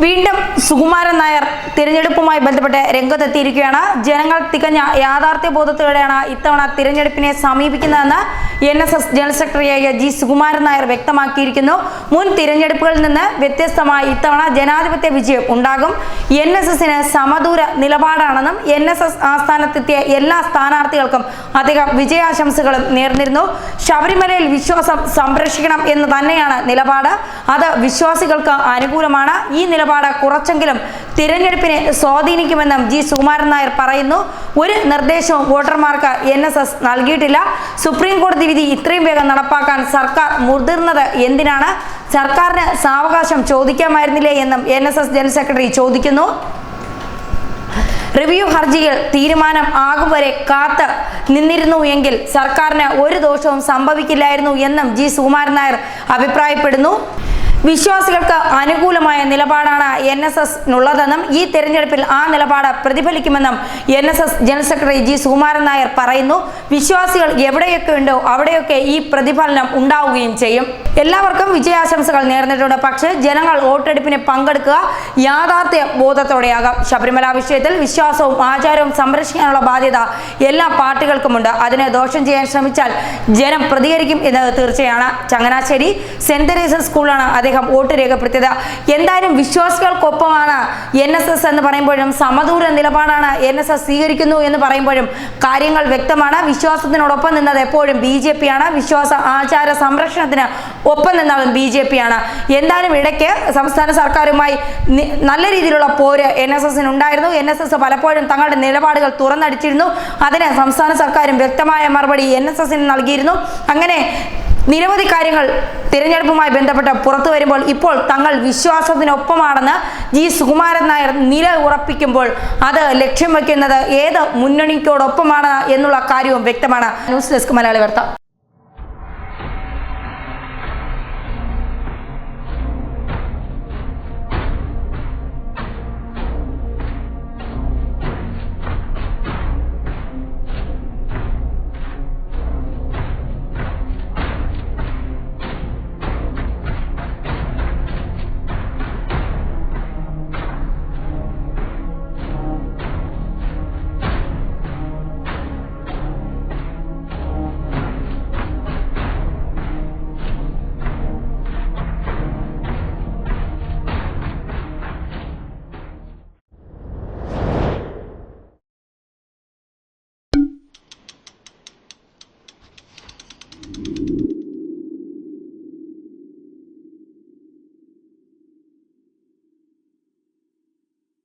വീണ്ടും സുകുമാരൻ നായർ തിരഞ്ഞെടുപ്പുമായി ബന്ധപ്പെട്ട് രംഗത്തെത്തിയിരിക്കുകയാണ്. ജനങ്ങൾ തികഞ്ഞ യാഥാർത്ഥ്യബോധത്തോടെയാണ് ഇത്തവണ തിരഞ്ഞെടുപ്പിനെ സമീപിക്കുന്നതെന്ന് NSS ജനറൽ സെക്രട്ടറിയായ ജി സുകുമാരൻ നായർ വ്യക്തമാക്കിയിരിക്കുന്നു. മുൻ തിരഞ്ഞെടുപ്പുകളിൽ നിന്ന് വ്യത്യസ്തമായി ഇത്തവണ ജനാധിപത്യ വിജയം ഉണ്ടാകും. NSSന് സമദൂര നിലപാടാണെന്നും NSS ആസ്ഥാനത്തെത്തിയ എല്ലാ സ്ഥാനാർത്ഥികൾക്കും അദ്ദേഹം വിജയാശംസകളും നേർന്നിരുന്നു. ശബരിമലയിൽ വിശ്വാസം സംരക്ഷിക്കണം എന്ന് തന്നെയാണ് നിലപാട്. അത് വിശ്വാസികൾക്ക് അനുകൂലമാണ്. ഈ നിലപാട് കുറച്ചെങ്കിലും തിരഞ്ഞെടുപ്പിനെ സ്വാധീനിക്കുമെന്നും ജി സുകുമാരൻ നായർ പറയുന്നു. ഒരു നിർദ്ദേശവും വോട്ടർമാർക്ക് NSS നൽകിയിട്ടില്ല. സുപ്രീം കോടതി വിധി ഇത്രയും വേഗം നടപ്പാക്കാൻ സർക്കാർ മുതിർന്നത് എന്തിനാണ്? സർക്കാരിന് സാവകാശം ചോദിക്കാമായിരുന്നില്ലേ എന്നും NSS ജനറൽ സെക്രട്ടറി ചോദിക്കുന്നു. റിവ്യൂ ഹർജിയിൽ തീരുമാനം ആകും വരെ കാത്ത് നിന്നിരുന്നു എങ്കിൽ സർക്കാരിന് ഒരു ദോഷവും സംഭവിക്കില്ലായിരുന്നു എന്നും ജി സുകുമാരൻ നായർ അഭിപ്രായപ്പെടുന്നു. വിശ്വാസികൾക്ക് അനുകൂലമായ നിലപാടാണ് NSSനുള്ളതെന്നും ഈ തെരഞ്ഞെടുപ്പിൽ ആ നിലപാട് പ്രതിഫലിക്കുമെന്നും NSS general secretary G Sukumaran Nair പറയുന്നു. വിശ്വാസികൾ എവിടെയൊക്കെ ഉണ്ടോ അവിടെയൊക്കെ ഈ പ്രതിഫലനം ഉണ്ടാവുകയും ചെയ്യും. എല്ലാവർക്കും വിജയാശംസകൾ നേർന്നിട്ടുണ്ട്. പക്ഷേ ജനങ്ങൾ വോട്ടെടുപ്പിന് പങ്കെടുക്കുക യാഥാർത്ഥ്യ ബോധത്തോടെയാകാം. ശബരിമല വിഷയത്തിൽ വിശ്വാസവും ആചാരവും സംരക്ഷിക്കാനുള്ള ബാധ്യത എല്ലാ പാർട്ടികൾക്കുമുണ്ട്. അതിനെ ദോഷം ചെയ്യാൻ ശ്രമിച്ചാൽ ജനം പ്രതികരിക്കും എന്നത് തീർച്ചയാണ്. ചങ്ങനാശ്ശേരി സെന്റ് തെരേസ സ്കൂളാണ് അദ്ദേഹം വോട്ട് രേഖപ്പെടുത്തിയത്. എന്തായാലും വിശ്വാസികൾക്കൊപ്പമാണ് NSS എന്ന് പറയുമ്പോഴും സമദൂര നിലപാടാണ് NSS സ്വീകരിക്കുന്നു എന്ന് പറയുമ്പോഴും കാര്യങ്ങൾ വ്യക്തമാണ്. വിശ്വാസത്തിനോടൊപ്പം നിന്നത് എപ്പോഴും BJP ആണ്. വിശ്വാസ ആചാര സംരക്ഷണത്തിന് ഒപ്പം നിന്നാലും BJP ആണ്. എന്തായാലും ഇടയ്ക്ക് സംസ്ഥാന സർക്കാരുമായി നല്ല രീതിയിലുള്ള പോര് NSSന് ഉണ്ടായിരുന്നു. NSS പലപ്പോഴും തങ്ങളുടെ നിലപാടുകൾ തുറന്നടിച്ചിരുന്നു. അതിന് സംസ്ഥാന സർക്കാരും വ്യക്തമായ മറുപടി NSSന് നൽകിയിരുന്നു. അങ്ങനെ നിരവധി കാര്യങ്ങൾ തിരഞ്ഞെടുപ്പുമായി ബന്ധപ്പെട്ട് പുറത്തു വരുമ്പോൾ ഇപ്പോൾ തങ്ങൾ വിശ്വാസത്തിനൊപ്പമാണെന്ന് ജി സുകുമാരൻ നായർ നില ഉറപ്പിക്കുമ്പോൾ അത് ലക്ഷ്യം വയ്ക്കുന്നത് ഏത് മുന്നണിക്കോടൊപ്പമാണ് എന്നുള്ള കാര്യവും വ്യക്തമാണ്. ന്യൂസ് ഡെസ്ക് മലയാളി വാർത്ത.